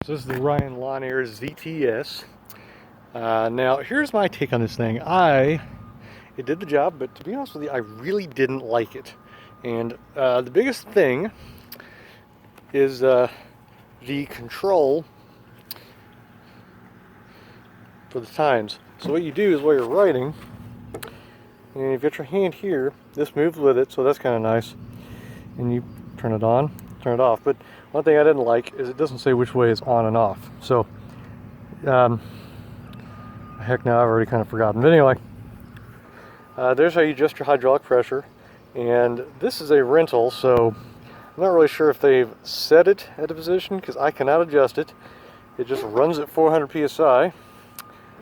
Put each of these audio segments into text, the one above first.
This is the Lawnaire ZTS. Now, here's my take on this thing. It did the job, but to be honest with you, I really didn't like it. And the biggest thing is the control for the tines. So what you do is while you're writing, and you've got your hand here, this moves with it, so that's kind of nice. And you turn it on, turn it off. But one thing I didn't like is it doesn't say which way is on and off. So, heck now, I've already kind of forgotten. But anyway, there's how you adjust your hydraulic pressure. And this is a rental, so I'm not really sure if they've set it at a position because I cannot adjust it. It just runs at 400 psi.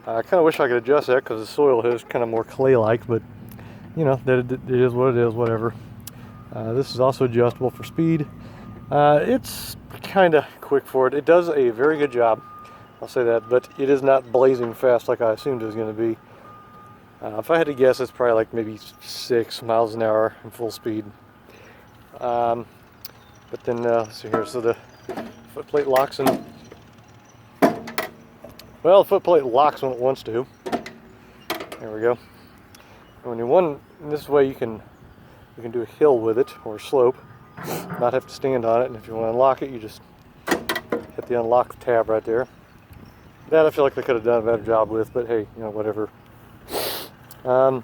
I kind of wish I could adjust that because the soil is kind of more clay-like, but you know, it is what it is, whatever. This is also adjustable for speed. It's kind of quick for it. It does a very good job, I'll say that, but it is not blazing fast like I assumed it was going to be. If I had to guess, it's probably like maybe 6 miles an hour in full speed. But then, let's see here, so the foot plate locks in. Well, the foot plate locks when it wants to. There we go. And when you want, this way you can do a hill with it, or a slope, not have to stand on it. And if you want to unlock it, you just hit the unlock tab right there. That I feel like they could have done a better job with, but hey, you know, whatever. I'm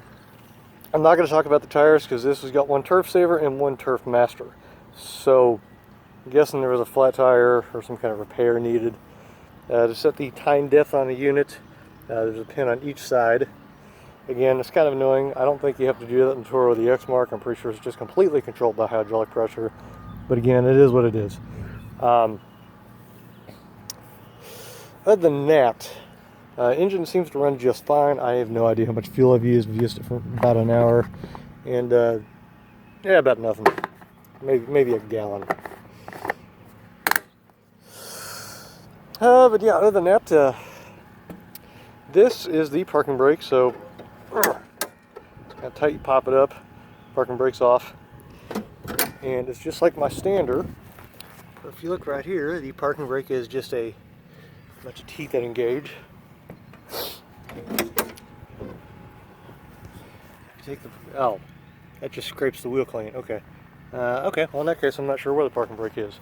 not going to talk about the tires because this has got one turf saver and one turf master. So I'm guessing there was a flat tire or some kind of repair needed. To set the tine depth on the unit, there's a pin on each side. Again, it's kind of annoying. I don't think you have to do that in Toro the X Mark. I'm pretty sure it's just completely controlled by hydraulic pressure. But again, it is what it is. Other than that, engine seems to run just fine. I have no idea how much fuel I've used. We've used it for about an hour. And yeah, about nothing. Maybe a gallon. But yeah, other than that, this is the parking brake. So kind of tight, you pop it up, parking brake's off, and it's just like my Stander. If you look right here, the parking brake is just a bunch of teeth that engage. Take the that just scrapes the wheel clean. Okay, okay. Well, in that case, I'm not sure where the parking brake is.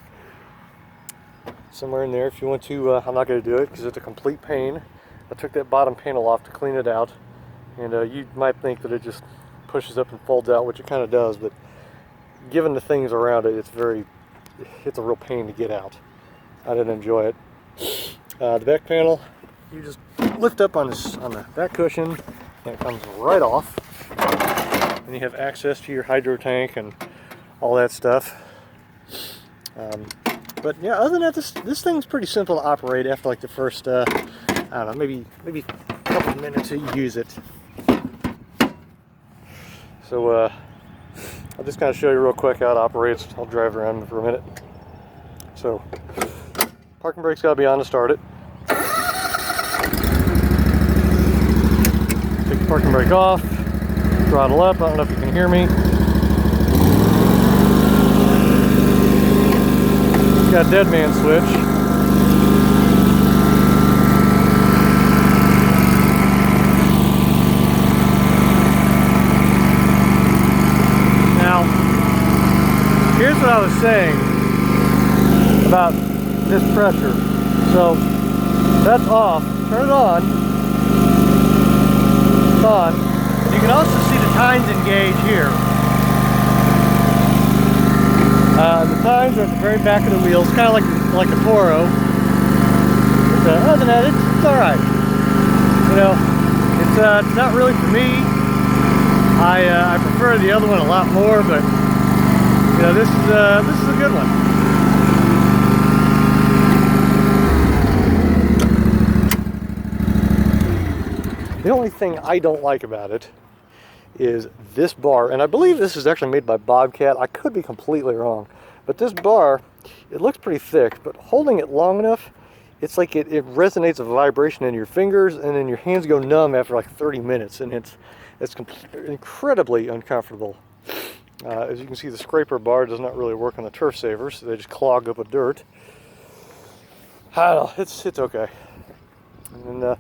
Somewhere in there. If you want to, I'm not going to do it because it's a complete pain. I took that bottom panel off to clean it out, and you might think that it just pushes up and folds out, which it kind of does, but given the things around it, it's a real pain to get out. I didn't enjoy it. The back panel, you just lift up on the back cushion, and it comes right off, and you have access to your hydro tank and all that stuff. But yeah, other than that, this thing's pretty simple to operate after like the first, I don't know, maybe a couple of minutes that you use it. So I'll just kind of show you real quick how it operates. I'll drive around for a minute. So parking brake's got to be on to start it. Take the parking brake off, throttle up. I don't know if you can hear me. Got a dead man switch. Now, here's what I was saying about this pressure. So that's off. Turn it on. It's on. You can also see the tines engage here. The tines are at the very back of the wheels, kind of like a Toro. But other than that, it's all right. You know, it's not really for me. I prefer the other one a lot more, but you know, this is a good one. The only thing I don't like about it is this bar, and I believe this is actually made by Bobcat. I could be completely wrong, but this bar, it looks pretty thick, but holding it long enough, it's like it resonates a vibration in your fingers, and then your hands go numb after like 30 minutes, and it's incredibly uncomfortable. As you can see, the scraper bar does not really work on the turf savers, so they just clog up with dirt. I don't know, it's okay. And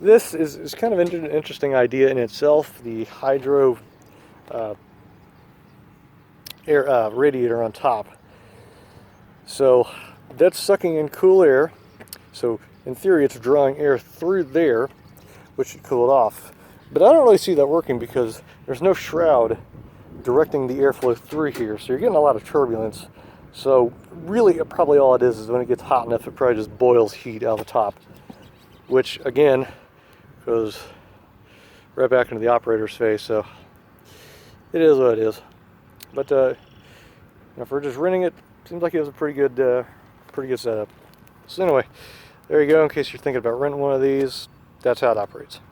this is kind of an interesting idea in itself. The hydro air radiator on top. So that's sucking in cool air. So in theory, it's drawing air through there, which should cool it off. But I don't really see that working because there's no shroud directing the airflow through here. So you're getting a lot of turbulence. So really, probably all it is when it gets hot enough, it probably just boils heat out of the top, which again goes right back into the operator's face. So it is what it is. But if we're just renting it, seems like it was a pretty good setup. So anyway, there you go. In case you're thinking about renting one of these, that's how it operates.